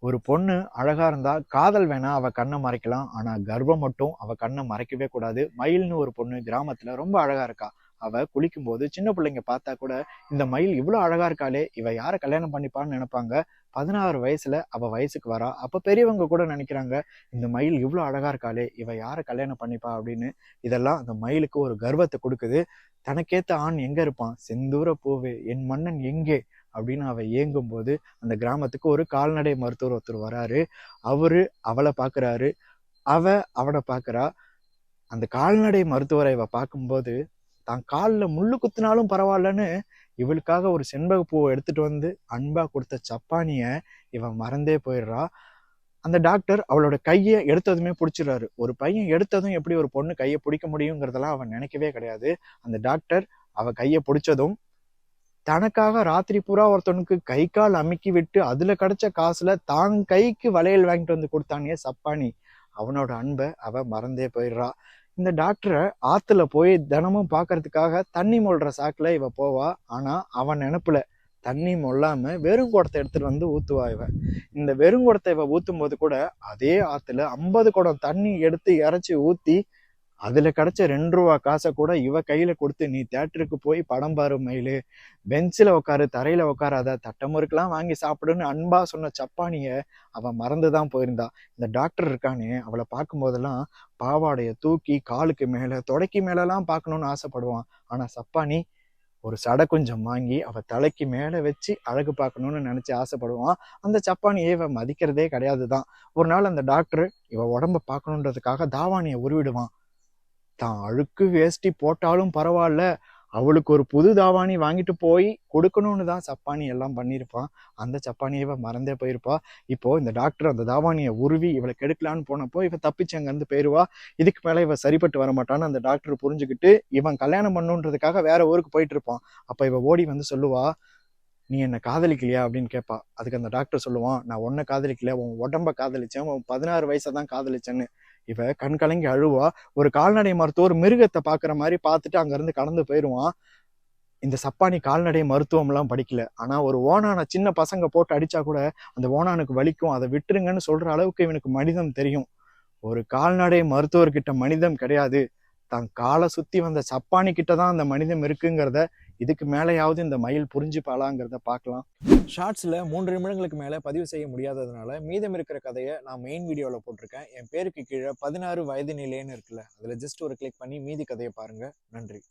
ஒரு பொண்ணு அழகா இருந்தா காதல் வேணா அவ கண்ணை மறைக்கலாம். ஆனா கர்வம் மட்டும் அவ கண்ணை மறைக்கவே கூடாது. மயில்னு ஒரு பொண்ணு கிராமத்துல ரொம்ப அழகா இருக்கா. அவ குளிக்கும் போது சின்ன பிள்ளைங்க பார்த்தா கூட இந்த மயில் இவ்வளவு அழகா இருக்காளே, இவ யார கல்யாணம் பண்ணிப்பான்னு நினைப்பாங்க. 16 வயசுல அவ வயசுக்கு வரா. அப்ப பெரியவங்க கூட நினைக்கிறாங்க, இந்த மயில் இவ்வளவு அழகா இருக்காளே, இவ யார கல்யாணம் பண்ணிப்பா அப்படின்னு. இதெல்லாம் அந்த மயிலுக்கு ஒரு கர்வத்தை கொடுக்குது. தனக்கேத்த ஆண் எங்க இருப்பான், செந்தூர பூவே என் மன்னன் எங்கே அப்படின்னு அவ ஏங்கும் போது அந்த கிராமத்துக்கு ஒரு கால்நடை மருத்துவர் ஒருத்தர் வராரு. அவரு அவளை பாக்குறாரு, அவ அவனை பாக்குறா. அந்த கால்நடை மருத்துவரை இவ பார்க்கும்போது தான் காலில் முள்ளு குத்தினாலும் பரவாயில்லன்னு இவளுக்காக ஒரு செண்பக பூவை எடுத்துட்டு வந்து அன்பா கொடுத்த சப்பானிய இவன் மறந்தே போயிடுறா. அந்த டாக்டர் அவளோட கையை எடுத்ததுமே பிடிச்சிடுறாரு. ஒரு பையன் எடுத்ததும் எப்படி ஒரு பொண்ணு கையை பிடிக்க முடியுங்கிறதெல்லாம் அவன் நினைக்கவே கிடையாது. அந்த டாக்டர் அவ கையை பிடிச்சதும் தனக்காக ராத்திரி பூரா ஒருத்தனுக்கு கை கால் அமுக்கி விட்டு அதுல கிடைச்ச காசுல தான் கைக்கு வளையல் வாங்கிட்டு வந்து கொடுத்தானே சப்பானி, அவனோட அன்பை அவ மறந்தே போயிடுறா. இந்த டாக்டரை ஆத்துல போய் தினமும் பாக்குறதுக்காக தண்ணி மொள்ற சாக்குல இவ போவா. ஆனா அவன் நினைப்புல தண்ணி மொள்ளாம வெறும் குடத்தை எடுத்துட்டு வந்து ஊத்துவா இவ. இந்த வெறும் குடத்தை இவ ஊத்தும் போது கூட அதே ஆத்துல 50 குடம் தண்ணி எடுத்து இறைச்சி ஊத்தி அதுல கிடைச்ச 2 ரூபா காசை கூட இவ கையில கொடுத்து, நீ தியேட்டருக்கு போய் படம் பாரு மயிலு, பெஞ்சில உட்காரு, தரையில உட்காராத, தட்டமுறுக்கெல்லாம் வாங்கி சாப்பிடுன்னு அன்பா சொன்ன சப்பானிய அவ மறந்துதான் போயிருந்தா. இந்த டாக்டர் இருக்கானே, அவளை பார்க்கும் போதெல்லாம் பாவாடைய தூக்கி காலுக்கு மேல தொடைக்கு மேலெல்லாம் பார்க்கணும்னு ஆசைப்படுவான். ஆனா சப்பானி ஒரு சடை கொஞ்சம் வாங்கி அவ தலைக்கு மேல வச்சு அழகு பார்க்கணும்னு நினைச்சு ஆசைப்படுவான். அந்த சப்பானியை இவ மதிக்கிறதே கிடையாதுதான். ஒரு நாள் அந்த டாக்டர் இவ உடம்ப பார்க்கணுன்றதுக்காக தாவாணியை உருவிடுவான். தான் அழுக்கு வேஷ்டி போட்டாலும் பரவாயில்ல, அவளுக்கு ஒரு புது தாவாணி வாங்கிட்டு போய் கொடுக்கணும்னு தான் சப்பானி எல்லாம் பண்ணியிருப்பான். அந்த சப்பானியை இவ மறந்தே போயிருப்பா. இப்போ இந்த டாக்டர் அந்த தாவாணியை உருவி இவளை கெடுக்கலான்னு போனப்போ இவ தப்பிச்சு அங்கேருந்து போயிடுவா. இதுக்கு மேல இவ சரிப்பட்டு வர மாட்டான்னு அந்த டாக்டர் புரிஞ்சுக்கிட்டு இவன் கல்யாணம் பண்ணுன்றதுக்காக வேற ஊருக்கு போயிட்டு இருப்பான். அப்ப இவ ஓடி வந்து சொல்லுவா, நீ என்ன காதலிக்கலையா அப்படின்னு கேட்பா. அதுக்கு அந்த டாக்டர் சொல்லுவான், நான் உன்னை காதலிக்கல, உன் உடம்ப காதலிச்சேன், உன் 16 வயசை தான் காதலிச்சேன்னு. இவ கண் கலங்கி அழுவா. ஒரு கால்நடை மருத்துவர் மிருகத்தை பாக்குற மாதிரி பார்த்துட்டு அங்க இருந்து கடந்து போயிடுவான். இந்த சப்பானி கால்நடை மருத்துவம் எல்லாம் படிக்கல. ஆனா ஒரு ஓனான சின்ன பசங்க போட்டு அடிச்சா கூட அந்த ஓனானுக்கு வலிக்கும், அதை விட்டுருங்கன்னு சொல்ற அளவுக்கு இவனுக்கு மனிதம் தெரியும். ஒரு கால்நடை மருத்துவர்கிட்ட மனிதம் கிடையாது, தான் காலை சுத்தி வந்த சப்பானி கிட்டதான் அந்த மனிதம் இருக்குங்கிறத இதுக்கு மேலேயாவது இந்த மயில் புரிஞ்சுப்பாளாங்கிறத பார்க்கலாம். ஷார்ட்ஸில் 3 நிமிடங்களுக்கு மேலே பதிவு செய்ய முடியாததுனால மீதம் இருக்கிற கதையை நான் மெயின் வீடியோவில் போட்டிருக்கேன். என் பேருக்கு கீழே 16 வயது நிலைன்னு இருக்குல்ல, அதில் ஜஸ்ட் ஒரு கிளிக் பண்ணி மீதி கதையை பாருங்கள். நன்றி.